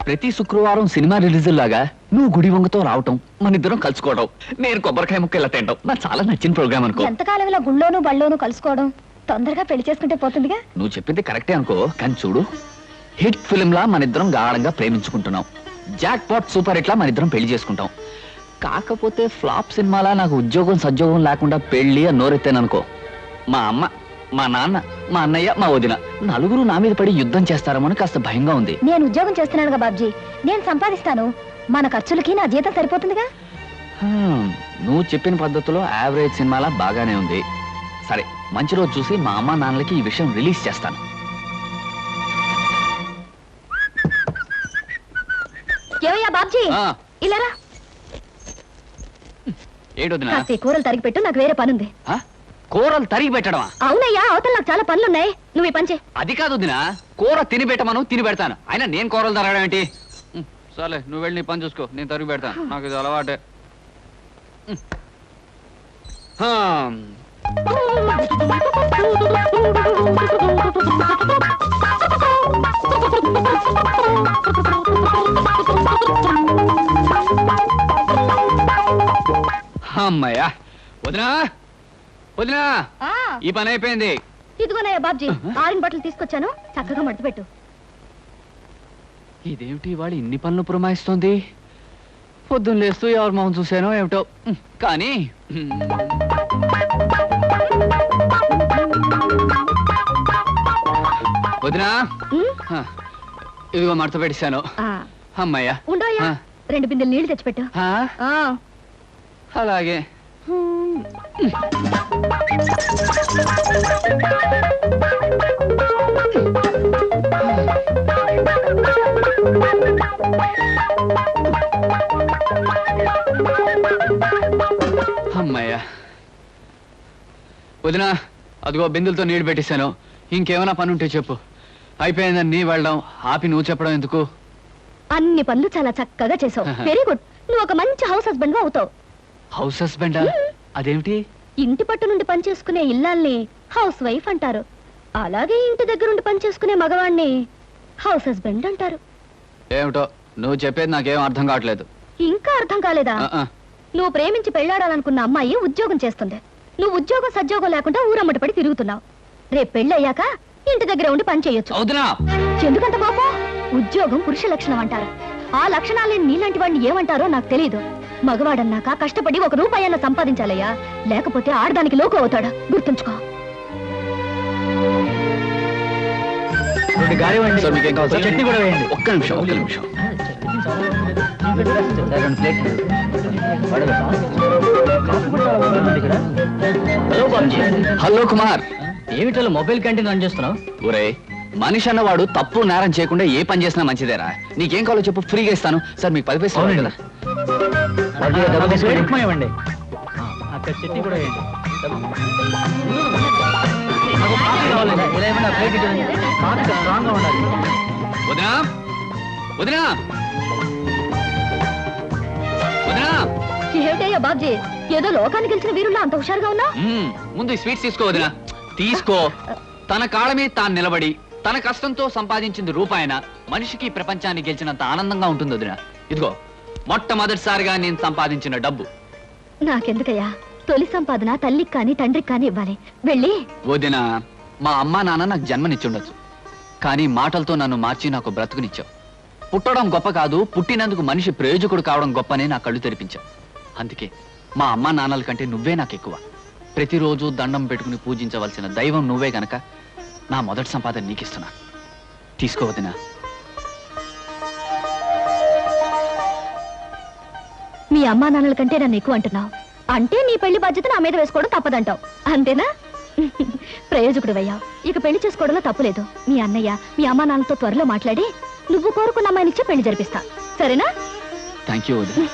ప్రతి శుక్రవారం cinema release లాగా నువ్వు గుడి వంగతో రావటం, మన ఇద్దరం కలుసుకోవడం, నేను కొబ్బరికాయ ముక్క ఇలా తింటాం నాకు చాలా నచ్చిన ప్రోగ్రామ్ అనుకో. ఎంతకాలం ఇలా గుళ్ళోను బళ్ళోను కలుసుకోవడం, తొందరగా పెళ్లి చేసుకుంటే పోతుందిగా. నువ్వు చెప్పింది కరెక్టే అనుకో, కానీ చూడు హిట్ ఫిల్మ్ లా మన ఇద్దరం గాఢంగా ప్రేమించుకుంటున్నాం. జాక్ పాట్ సూపర్ హిట్ లా మన ఇద్దరం పెళ్లి చేసుకుంటాం. కాకపోతే ఫ్లాప్ సినిమాలా నాకు ఉద్యోగం సద్యోగం లేకుండా పెళ్లి అని నోరెత్తాననుకో, మా అమ్మ, మా నాన్న, మా అన్నయ్య, మా వదిన నలుగురు నా మీద పడి యుద్ధం చేస్తారేమో కాస్త భయంగా ఉంది. నేను ఉద్యోగం చేస్తున్నానుగా బాబ్జీ, నేను సంపాదిస్తాను, మన ఖర్చులకి నా జీతం సరిపోతుందిగా. నువ్వు చెప్పిన పద్ధతిలో యావరేజ్ సినిమాలా బాగానే ఉంది. సరే, మంచి రోజు చూసి మా అమ్మ నాన్నలకి ఈ విషయం రిలీజ్ చేస్తాను. ఏమయ్యా బాబ్జీ, ఇలారా. ఏడొదినా కూరలు తరిగి పెట్టు, నాకు వేరే పనుంది. కూరలు తరిగి పెట్టడమా? అవునయ్యా, అవతల నాకు చాలా పనులున్నాయి, నువ్వు ఈ పని చేయి. అది కాదు వదినా, కూర తిని పెట్టమను, తిని పెడతాను. అయినా నేను కూరలు తరగడం ఏంటి? సరే, నువ్వు వెళ్ళి నీ పని చూసుకో, నేను తరిగి పెడతాను, నాకు ఇది అలవాటే. అమ్మయ్యా, వదినా వదినా, ఈ పని అయిపోయింది. ఇదిగోనయ్యా బాబ్జీ, ఆరిన బట్టలు తీసుకొచ్చాను, చక్కగా మడతపెట్టు. ఇదేమిటి వాడు ఇన్ని పనులు పురమాయిస్తోంది? పొద్దున్న లేస్తూ ఎవరి మొహం చూసానో ఏమిటో. కానీ వదినా, ఇదిగో మడత పెట్టేశాను. అమ్మయ్యా, ఉండోయ్యా, 2 బిందెలు నీళ్లు తెచ్చిపెట్టు. అలాగే. అమ్మయ్యా, వదినా, అదిగో బిందులతో నీళ్లు పెట్టేశాను. ఇంకేమైనా పని ఉంటే చెప్పు. అయిపోయిందని వెళ్ళడం ఆపి నువ్వు చెప్పడం ఎందుకు? అన్ని పనులు చాలా చక్కగా చేసావు, వెరీ గుడ్. నువ్వు ఒక మంచి హౌస్ హస్బెండ్ అవుతావు. హౌస్ హస్బెండా? అదేమిటి? ఇంటి పట్టు నుండి పని చేసుకునే ఇల్లాల్ని హౌస్ వైఫ్ అంటారు, అలాగే ఇంటి దగ్గర నుండి పని చేసుకునే మగవాణ్ణి హౌస్ హస్బెండ్ అంటారు. ఏమిటో నువ్వు చెప్పేది నాకేం అర్థం కావట్లేదు. ఇంకా అర్థం కాలేదా? నువ్వు ప్రేమించి పెళ్లాడాలనుకున్న అమ్మాయి ఉద్యోగం చేస్తుంది, నువ్వు ఉద్యోగం సద్యోగం లేకుండా ఊరమ్మటి పడి తిరుగుతున్నావు. రేపు పెళ్ళయ్యాక ఇంటి దగ్గర ఉండి పని చేయొచ్చు. ఎందుకంత పాపం? ఉద్యోగం పురుష లక్షణం అంటారు. ఆ లక్షణాలేని నీలాంటి వాడిని ఏమంటారో నాకు తెలియదు. మగవాడన్నాక కష్టపడి 1 రూపాయన్న సంపాదించాలయ్యా, లేకపోతే ఆడదానికి లోకు అవుతాడా, గుర్తుంచుకో. ఒక్క నిమిషం. హలో కుమార్, ఏమిటో మొబైల్ క్యాంటీన్ రన్ చేస్తున్నావు? ఒరే, మనిషి అన్నవాడు తప్పు నేరం చేయకుండా ఏ పని చేసినా మంచిదేరా. నీకేం కావాలో చెప్పు, ఫ్రీగా ఇస్తాను. సార్ మీకు 10 పైసలు కదా. ఇవ్వండి, అక్కడ చట్నీ కూడా వేయండి. వదినా వదినా వదినా. ఏమిటయ్యా బాబ్జీ, ఏదో లోకానికి గెలిచిన వీరుల్లో అంత హుషారుగా ఉన్నా? ముందు ఈ స్వీట్స్ తీసుకో వదినా, తీసుకో. తన కాళ్ళ మీద తాను నిలబడి తన కష్టంతో సంపాదించింది రూపాయన మనిషికి ప్రపంచాన్ని గెలిచినంత ఆనందంగా ఉంటుంది వదినా. ఇదిగో మొట్టమొదటిసారిగా నేను సంపాదించిన డబ్బు. నాకెందుకయ్యా, తొలి సంపాదన తల్లికి కానీ తండ్రికి కానీ ఇవ్వాలి. వెళ్ళి. వదినా, మా అమ్మా నాన్న నాకు జన్మనిచ్చుండొచ్చు, కానీ మాటలతో నన్ను మార్చి నాకు బ్రతుకునిచ్చావు. పుట్టడం గొప్ప కాదు, పుట్టినందుకు మనిషి ప్రయోజకుడు కావడం గొప్పనే నా కళ్ళు తెరిపించావు. అందుకే మా అమ్మా నాన్నల కంటే నువ్వే నాకు ఎక్కువ. ప్రతిరోజు దండం పెట్టుకుని పూజించవలసిన దైవం నువ్వే గనక నా మొదటి సంపాదన నీకిస్తున్నా. తీసుకో వదినా. మీ అమ్మా నాన్నల కంటే నన్ను ఎక్కువ అంటున్నావు అంటే నీ పెళ్లి బాధ్యత నా మీద వేసుకోవడం తప్పదంటావు, అంతేనా? ప్రయోజకుడు అయ్యావు, ఇక పెళ్లి చేసుకోవడంలో తప్పులేదు. మీ అన్నయ్య మీ అమ్మా నాన్నలతో త్వరలో మాట్లాడి నువ్వు కోరుకున్న అమ్మాయినిచ్చే పెళ్లి జరిపిస్తా, సరేనా? థ్యాంక్ యూ వదినా.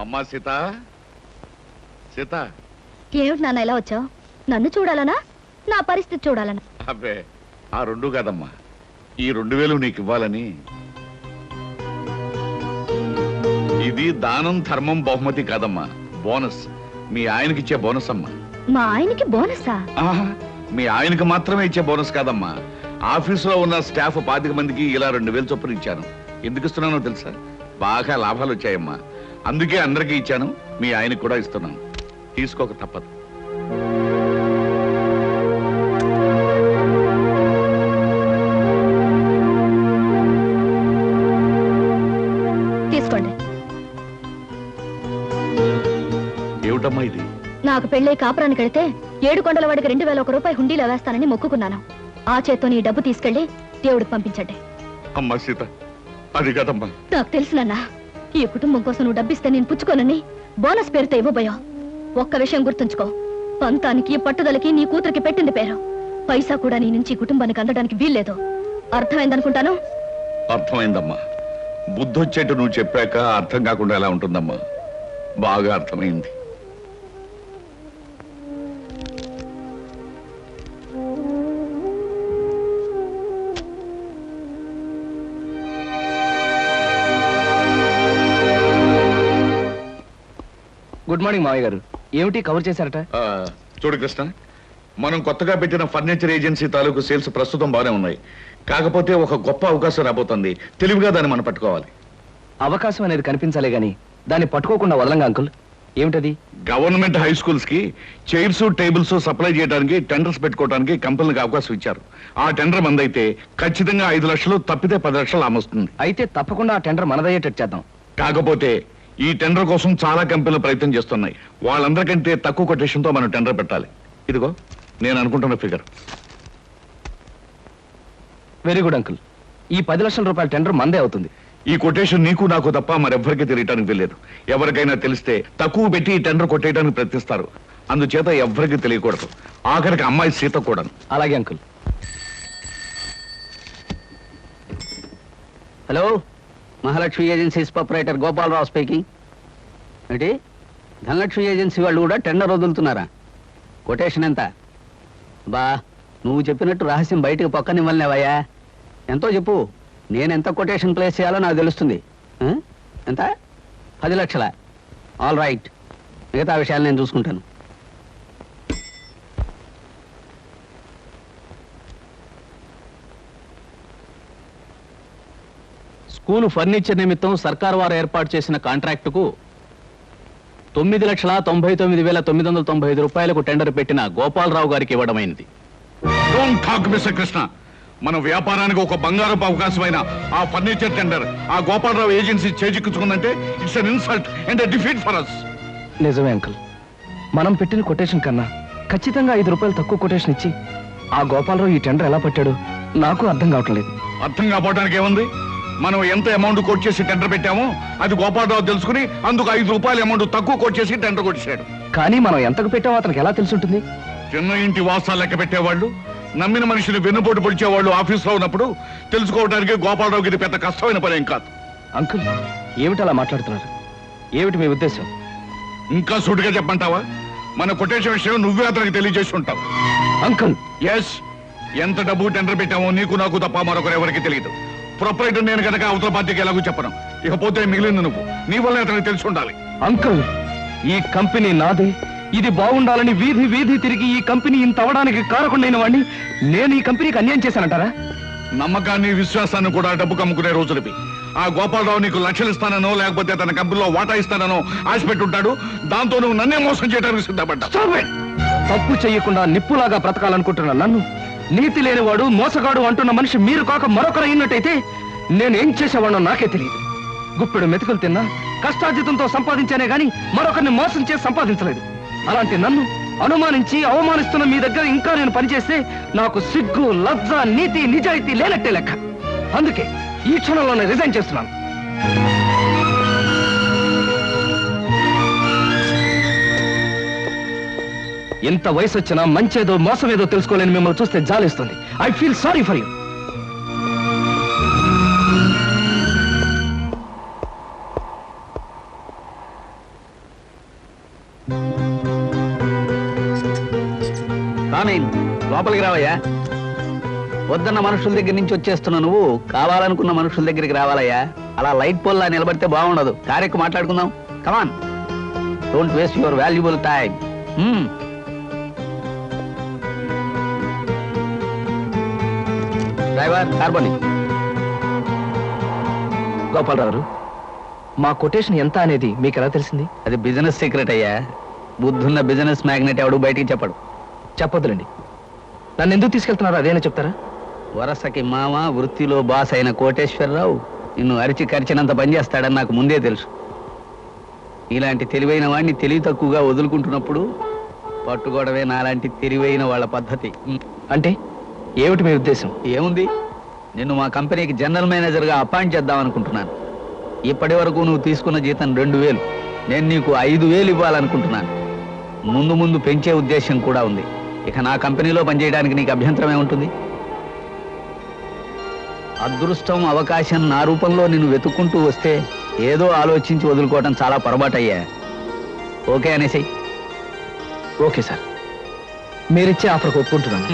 అమ్మా సీత, సీత. ఏమిటి నాన్న ఎలా వచ్చావు? నన్ను చూడాలనా, నా పరిస్థితి చూడాలనా? అబ్బే, ఆ 2 కాదమ్మా, ఈ 2000 నీకు ఇవ్వాలని. ఇది దానం ధర్మం బహుమతి కాదమ్మా, బోనస్. మీ ఆయనకి ఇచ్చే బోనస్ అమ్మా. మా ఆయనకి బోనసా? ఆహా, మీ ఆయనకి మాత్రమే ఇచ్చే బోనస్ కాదమ్మా. ఆఫీసులో ఉన్న స్టాఫ్ 25 మందికి ఇలా 2000 చొప్పున ఇచ్చాను. ఎందుకు ఇస్తున్నానో తెలుసా? బాగా లాభాలు వచ్చాయమ్మా. అందుకే అందరికీ ఇచ్చాను, మీ ఆయనకి కూడా ఇస్తున్నాను. తీసుకోక తప్పదు. తీసుకోండి. ఏమిటమ్మా ఇది? నాకు పెళ్ళై కాపురానికి వెళితే 7 కొండల వాడికి 2001 రూపాయి హుండీలో వేస్తానని మొక్కుకున్నాను. ఆ చేత్తో నీ డబ్బు తీసుకెళ్లి దేవుడికి పంపించండి. అమ్మా సీత, అది కదమ్మా. నాకు తెలుసునన్నా, ఈ కుటుంబం కోసం నువ్వు డబ్బిస్తే నేను పుచ్చుకోనని బోనస్ పేరుతో ఇవ్వబోయావు. ఒక్క విషయం గుర్తుంచుకో, పంతానికి పట్టుదలకి నీ కూతురికి పెట్టింది పేరు. పైసా కూడా నీ నుంచి ఈ కుటుంబానికి అందడానికి వీల్లేదు. అర్థమైందనుకుంటాను. అర్థమైందమ్మా. బుద్ధొచ్చేట్టు నువ్వు చెప్పాక అర్థం కాకుండా ఎలా ఉంటుందమ్మా? బాగా అర్థమైంది. గుడ్ మార్నింగ్ మావయ్య గారు. ఏమిటి కవర్ చేశారట? చూడు కృష్ణ, మనం కొత్తగా పెట్టిన ఫర్నిచర్ ఏజెన్సీ తాలూకు సేల్స్ ప్రస్తుతం బాగానే ఉన్నాయి. కాకపోతే ఒక గొప్ప అవకాశం రాబోతుంది. తెలివిగా దాన్ని మనం పట్టుకోవాలి. అవకాశం అనేది కనిపించాలే గాని దాన్ని పట్టుకోకుండా వదలంగా అంకుల్. ఏమిటది? గవర్నమెంట్ హై స్కూల్స్ కి చైర్స్ టేబుల్స్ సప్లై చేయడానికి టెండర్స్ పెట్టుకోవడానికి కంపెనీలకు అవకాశం ఇచ్చారు. ఆ టెండర్ మందైతే ఖచ్చితంగా 5 లక్షలు, తప్పితే 10 లక్షలు ఆమొస్తుంది. అయితే తప్పకుండా ఆ టెండర్ మనదయ్యేటట్టు చేద్దాం. కాకపోతే ఈ టెండర్ కోసం చాలా కంపెనీలు ప్రయత్నం చేస్తున్నాయి. వాళ్ళందరికంటే తక్కువ కొటేషన్ తో మనం టెండర్ పెట్టాలి. ఇదిగో నేను అనుకుంటున్న ఫిగర్. Very good uncle. ఈ 10 లక్షల రూపాయల టెండర్ మందే అవుతుంది. ఈ కొటేషన్ నీకు నాకు తప్ప మరెవ్వరికి తెలియటానికి తెలియదు. ఎవరికైనా తెలిస్తే తక్కువ పెట్టి ఈ టెండర్ కొట్టేయడానికి ప్రయత్నిస్తారు. అందుచేత ఎవ్వరికి తెలియకూడదు. ఆఖరికి అమ్మాయి సీత కూడా. అలాగే uncle. Hello, Mahalakshmi agencies proprietor Gopalarao speaking. ఏంటి, ధనలక్ష్మి ఏజెన్సీ వాళ్ళు కూడా టెండర్ వదులుతున్నారా? కొటేషన్ ఎంత? బా, నువ్వు చెప్పినట్టు రహస్యం బయటకు పక్కనివ్వలేవయ్యా. ఎంతో చెప్పు, నేను ఎంత కొటేషన్ ప్లేస్ చేయాలో నాకు తెలుస్తుంది. ఎంత? 10 లక్షల. ఆల్ రైట్, మిగతా విషయాలు నేను చూసుకుంటాను. స్కూలు ఫర్నిచర్ నిమిత్తం సర్కారు వారు ఏర్పాటు చేసిన కాంట్రాక్టుకు 9,99,995 రూపాయలకు టెండర్ పెట్టిన గోపాలరావు గారికి ఇవ్వడమైంది. Don't talk mister Krishna. మన వ్యాపారానికి ఒక బంగారపు అవకాశమైన ఆ ఫర్నిచర్ టెండర్ ఆ గోపాలరావు ఏజెన్సీ చేజిక్కించుకుందంటే it's an insult and defeat for us. నిజమే అంకుల్. మనం పెట్టిన కొటేషన్ కన్నా ఖచ్చితంగా 5 రూపాయలు తక్కువ కొటేషన్ ఇచ్చి ఆ గోపాలరావు ఈ టెండర్ ఎలా పట్టాడు నాకు అర్థం కావట్లేదు. అర్థం కావడానికి ఏముంది? మనం ఎంత అమౌంట్ కోట్ చేసి టెండర్ పెట్టామో అది గోపాలరావు తెలుసుకుని అందుకు 5 రూపాయల అమౌంట్ తక్కువ కోట్ చేసి టెండర్ కొట్టేశాడు. కానీ మనం ఎంతకు పెట్టామో అతనికి ఎలా తెలుసుంటుంది? చిన్న ఇంటి వాసాలు లెక్క పెట్టేవాళ్ళు, నమ్మిన మనుషులు వెన్నుపోటు పొడిచేవాళ్ళు ఆఫీస్లో ఉన్నప్పుడు తెలుసుకోవడానికి గోపాలరావుకి ఇది పెద్ద కష్టమైన పని ఏం కాదు. అంకుల్, ఏమిటి అలా మాట్లాడుతున్నారు? ఏమిటి మీ ఉద్దేశం? ఇంకా సూటిగా చెప్పంటావా? మన కొటేషన్ విషయం నువ్వే అతనికి తెలియజేసి ఉంటావు. అంకుల్, ఎస్, ఎంత డబ్బు టెండర్ పెట్టామో నీకు నాకు తప్ప మరొకరు ఎవరికి తెలియదు. ప్రొపరేటర్ నేను కనుక అవతల పార్టీకి ఎలాగో చెప్పను. ఇకపోతే మిగిలింది నువ్వు. నీ వల్ల అతనికి తెలిసి ఉండాలి. అంకుల్, ఈ కంపెనీ నాదే. ఇది బాగుండాలని వీధి వీధి తిరిగి ఈ కంపెనీ ఇంత అవడానికి కారకుండైన వాడిని నేను ఈ కంపెనీకి అన్యాయం చేశానంటారా? నమ్మకాన్ని విశ్వాసాన్ని కూడా డబ్బు కమ్ముకునే రోజులవి. ఆ గోపాలరావు నీకు లక్షలు ఇస్తానో లేకపోతే తన కంపెనీలో వాటా ఇస్తానో ఆశ పెట్టుంటాడు. దాంతో నువ్వు నన్నే మోసం చేయడానికి సిద్ధపడ్డా. తప్పు చెయ్యకుండా నిప్పులాగా బ్రతకాలనుకుంటున్నా నన్ను నీతి లేనివాడు, మోసగాడు అంటున్న మనిషి మీరు కాక మరొకరు అయినట్టయితే నేనేం చేసేవాడో నాకే తెలియదు. గుప్పెడు మెతుకులు తిన్నా కష్టార్జితంతో సంపాదించానే గాని మరొకరిని మోసం చేసి సంపాదించలేదు. అలాంటి నన్ను అనుమానించి అవమానిస్తున్న మీ దగ్గర ఇంకా నేను పనిచేస్తే నాకు సిగ్గు, లజ్జ, నీతి, నిజాయితీ లేనట్టే లెక్క. అందుకే ఈ క్షణంలోనే రిజైన్ చేస్తున్నాను. ఎంత వయసు వచ్చినా మంచేదో మోసమేదో తెలుసుకోలేని మిమ్మల్ని చూస్తే జాలేస్తుంది. I feel sorry for you. లోపలికి రావయ్యా. వద్దన్న మనుషుల దగ్గర నుంచి వచ్చేస్తున్నా నువ్వు కావాలనుకున్న మనుషుల దగ్గరికి రావాలయ్యా. అలా లైట్ పోల్లా నిలబడితే బాగుండదు. కారెక్కు మాట్లాడుకుందాం. Come on. Don't waste your valuable time. Driver కార్బని. గోపాలరావు గారు, మా కొటేషన్ ఎంత అనేది మీకు ఎలా తెలిసింది? అది బిజినెస్ సీక్రెట్ అయ్యా. బుద్ధున్న బిజినెస్ మ్యాగ్నెట్ ఎవడు బయటికి చెప్పడు. చెప్పొద్దులండి. నన్ను ఎందుకు తీసుకెళ్తున్నారో అదేనా చెప్తారా? వరసకి మామ, వృత్తిలో బాస్ అయిన కోటేశ్వరరావు నిన్ను అరిచి కరిచినంత పనిచేస్తాడని నాకు ముందే తెలుసు. ఇలాంటి తెలివైన వాడిని తెలివి తక్కువగా వదులుకుంటున్నప్పుడు పట్టుకోవడమే నాలాంటి తెలివైన వాళ్ళ పద్ధతి. అంటే ఏమిటి మీ ఉద్దేశం? ఏముంది, నిన్ను మా కంపెనీకి జనరల్ మేనేజర్గా అపాయింట్ చేద్దాం అనుకుంటున్నాను. ఇప్పటి వరకు నువ్వు తీసుకున్న జీతం 2000, నేను నీకు 5000 ఇవ్వాలనుకుంటున్నాను. ముందు ముందు పెంచే ఉద్దేశం కూడా ఉంది. ఇక నా కంపెనీలో పనిచేయడానికి నీకు అభ్యంతరమే ఉంటుంది? అదృష్టం, అవకాశం నా రూపంలో నిన్ను వెతుక్కుంటూ వస్తే ఏదో ఆలోచించి వదులుకోవటం చాలా పొరపాటయ్యా. ఓకే అనేసి. ఓకే సార్, మీరిచ్చే ఆఫర్కి ఒప్పుకుంటున్నాను.